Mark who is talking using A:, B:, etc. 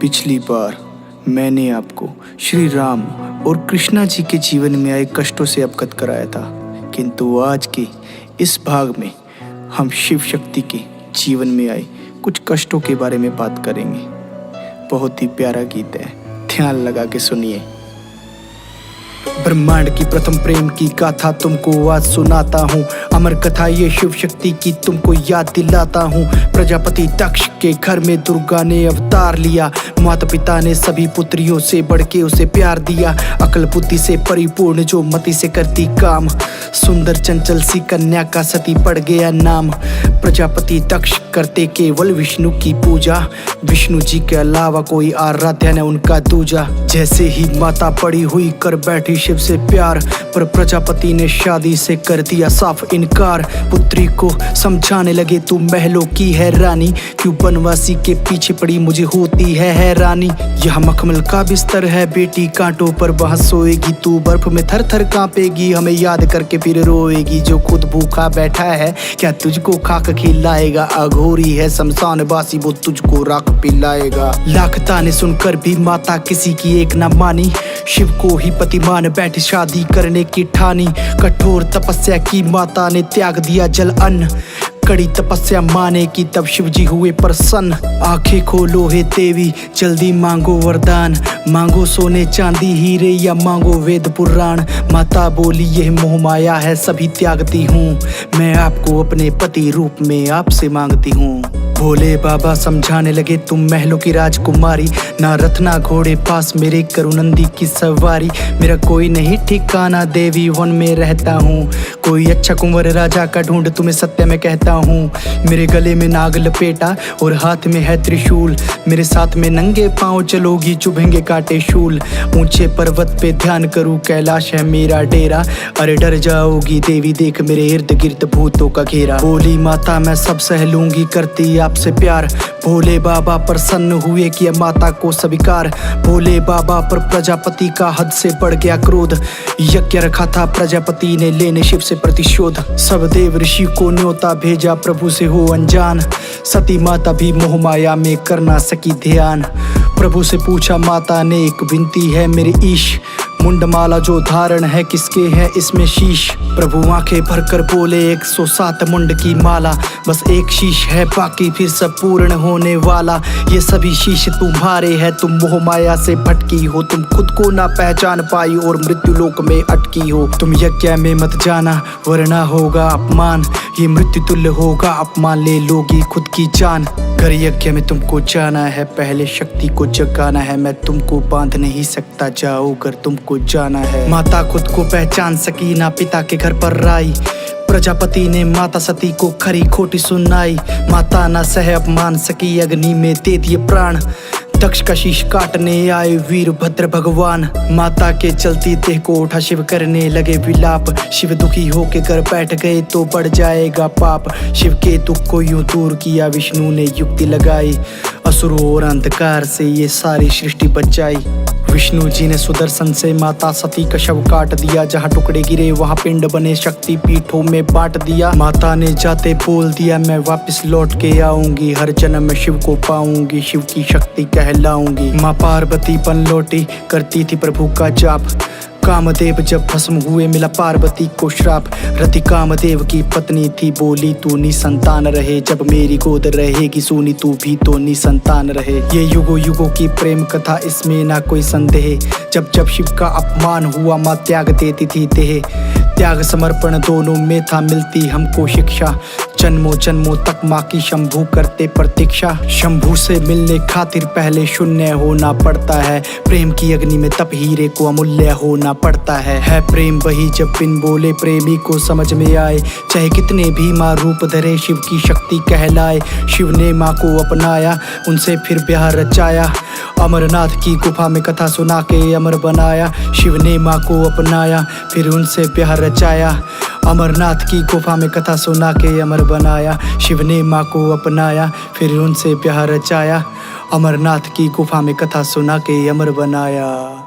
A: पिछली बार मैंने आपको श्री राम और कृष्णा जी के जीवन में आए कष्टों से अवगत कराया था, किंतु आज के इस भाग में हम शिव शक्ति के जीवन में आए कुछ कष्टों के बारे में बात करेंगे। बहुत ही प्यारा गीत है, ध्यान लगा के सुनिए। ब्रह्मांड की प्रथम प्रेम की गाथा तुमको आज सुनाता हूँ। अमर कथा ये शिव शक्ति की तुमको याद दिलाता हूँ। प्रजापति दक्ष के घर में दुर्गा ने अवतार लिया। माता पिता ने सभी पुत्रियों से बढ़ के उसे प्यार दिया। अकल बुद्धि से परिपूर्ण जो मति से करती काम, सुंदर चंचल सी कन्या का सती पड़ गया नाम। प्रजापति दक्ष करते केवल विष्णु की पूजा, विष्णु जी के अलावा कोई आराध्य न उनका दूजा। जैसे ही माता पड़ी हुई कर बैठी शिव से प्यार, पर प्रजापति ने शादी से कर दिया साफ इनकार। पुत्री को समझाने लगे तू महलों की है रानी, क्यों बनवासी के पीछे पड़ी मुझे होती है हैरानी। यह मखमल का बिस्तर है बेटी कांटों पर वहाँ सोएगी तू, बर्फ में थर थर कांपेगी हमें याद करके फिर रोएगी। जो खुद भूखा बैठा है क्या तुझको खाक खिलाएगा, अघोरी है शमशान वासी वो तुझको राख पिलाएगा। लाख ताने सुनकर भी माता किसी की एक न मानी, शिव को ही पति मान बैठी शादी करने की ठानी। कठोर तपस्या की माता ने त्याग दिया जल अन्न, कड़ी तपस्या माने की तब शिव जी हुए प्रसन्न। आंखें खोलो हे देवी जल्दी मांगो वरदान, मांगो सोने चांदी हीरे या मांगो वेद पुराण। माता बोली यह मोह माया है सभी त्यागती हूँ, मैं आपको अपने पति रूप में आपसे मांगती हूँ। भोले बाबा समझाने लगे तुम महलों की राजकुमारी, ना रथ ना घोड़े पास मेरे करुनंदी की सवारी। मेरा कोई नहीं ठिकाना देवी वन में रहता हूँ, कोई अच्छा कुंवर राजा का ढूंढ तुम्हें सत्य में कहता हूँ। मेरे गले में नाग लपेटा और हाथ में है त्रिशूल, मेरे साथ में नंगे पाँव चलोगी चुभेंगे कांटे शूल। ऊंचे पर्वत पे ध्यान करूँ कैलाश है मेरा डेरा, अरे डर जाओगी देवी देख मेरे इर्द गिर्द भूतों का घेरा। बोली माता मैं सब सह लूंगी करती आपसे प्यार, भोले बाबा प्रसन्न हुए किया माता को स्वीकार। भोले बाबा पर प्रजापति का हद से बढ़ गया क्रोध, यज्ञ रखा था प्रजापति ने लेने शिव से प्रतिशोध। सब देव ऋषि को न्योता भेजा प्रभु से हो अनजान, सती माता भी मोह माया में कर ना सकी ध्यान। प्रभु से पूछा माता ने एक विनती है मेरे ईश, मुंडमाला जो धारण है किसके है इसमें शीश। प्रभु आंखें भरकर बोले 107 मुंड की माला, बस एक शीश है बाकी फिर सब पूर्ण होने वाला। ये सभी शीश तुम्हारे हैं तुम मोह माया से भटकी हो, तुम खुद को ना पहचान पाई और मृत्यु लोक में अटकी हो। तुम यज्ञ में मत जाना वरना होगा अपमान, ये मृत्यु तुल्य होगा अपमान ले लोगी खुद की जान। कर यज्ञ में तुमको जाना है पहले शक्ति को जगाना है, मैं तुमको बांध नहीं सकता जाओ कर तुमको जाना है। माता खुद को पहचान सकी ना पिता के घर पर राई, प्रजापति ने माता सती को खरी खोटी सुनाई। माता ना सह अपमान सकी अग्नि में दे दिए प्राण, दक्ष का शीश काटने आए वीरभद्र भगवान। माता के चलती देह को उठा शिव करने लगे विलाप, शिव दुखी होके घर बैठ गए तो बढ़ जाएगा पाप। शिव के दुख को यूं दूर किया विष्णु ने युक्ति लगाई, असुरों और अंधकार से ये सारी सृष्टि बचाई। विष्णु जी ने सुदर्शन से माता सती का शव काट दिया, जहाँ टुकड़े गिरे वहाँ पिंड बने शक्ति पीठों में बांट दिया। माता ने जाते बोल दिया मैं वापस लौट के आऊंगी, हर जन्म में शिव को पाऊंगी, शिव की शक्ति कहलाऊंगी। माँ पार्वती बन लौटी करती थी प्रभु का जाप, कामदेव जब भस्म हुए मिला पार्वती को श्राप। रति कामदेव की पत्नी थी बोली तू निसंतान रहे, जब मेरी गोद रहेगी सोनी तू भी तो निसंतान रहे। ये युगों युगों की प्रेम कथा इसमें ना कोई संदेह, जब जब शिव का अपमान हुआ माँ त्याग देती थी देह। त्याग समर्पण दोनों में था मिलती हमको शिक्षा, जन्मों जन्मों तक माँ की शंभू करते प्रतीक्षा। शंभू से मिलने खातिर पहले शून्य होना पड़ता है, प्रेम की अग्नि में तप हीरे को अमूल्य होना पड़ता है प्रेम वही जब बिन बोले प्रेमी को समझ में आए, चाहे कितने भी माँ रूप धरे शिव की शक्ति कहलाए। शिव ने माँ को अपनाया उनसे फिर ब्याह रचाया, अमरनाथ की गुफा में कथा सुना के अमर बनाया। शिव ने माँ को अपनाया फिर उनसे ब्याह रचाया, अमरनाथ की गुफा में कथा सुना के अमर बनाया। शिव ने माँ को अपनाया फिर उनसे ब्याह रचाया, अमरनाथ की गुफा में कथा सुना के अमर बनाया।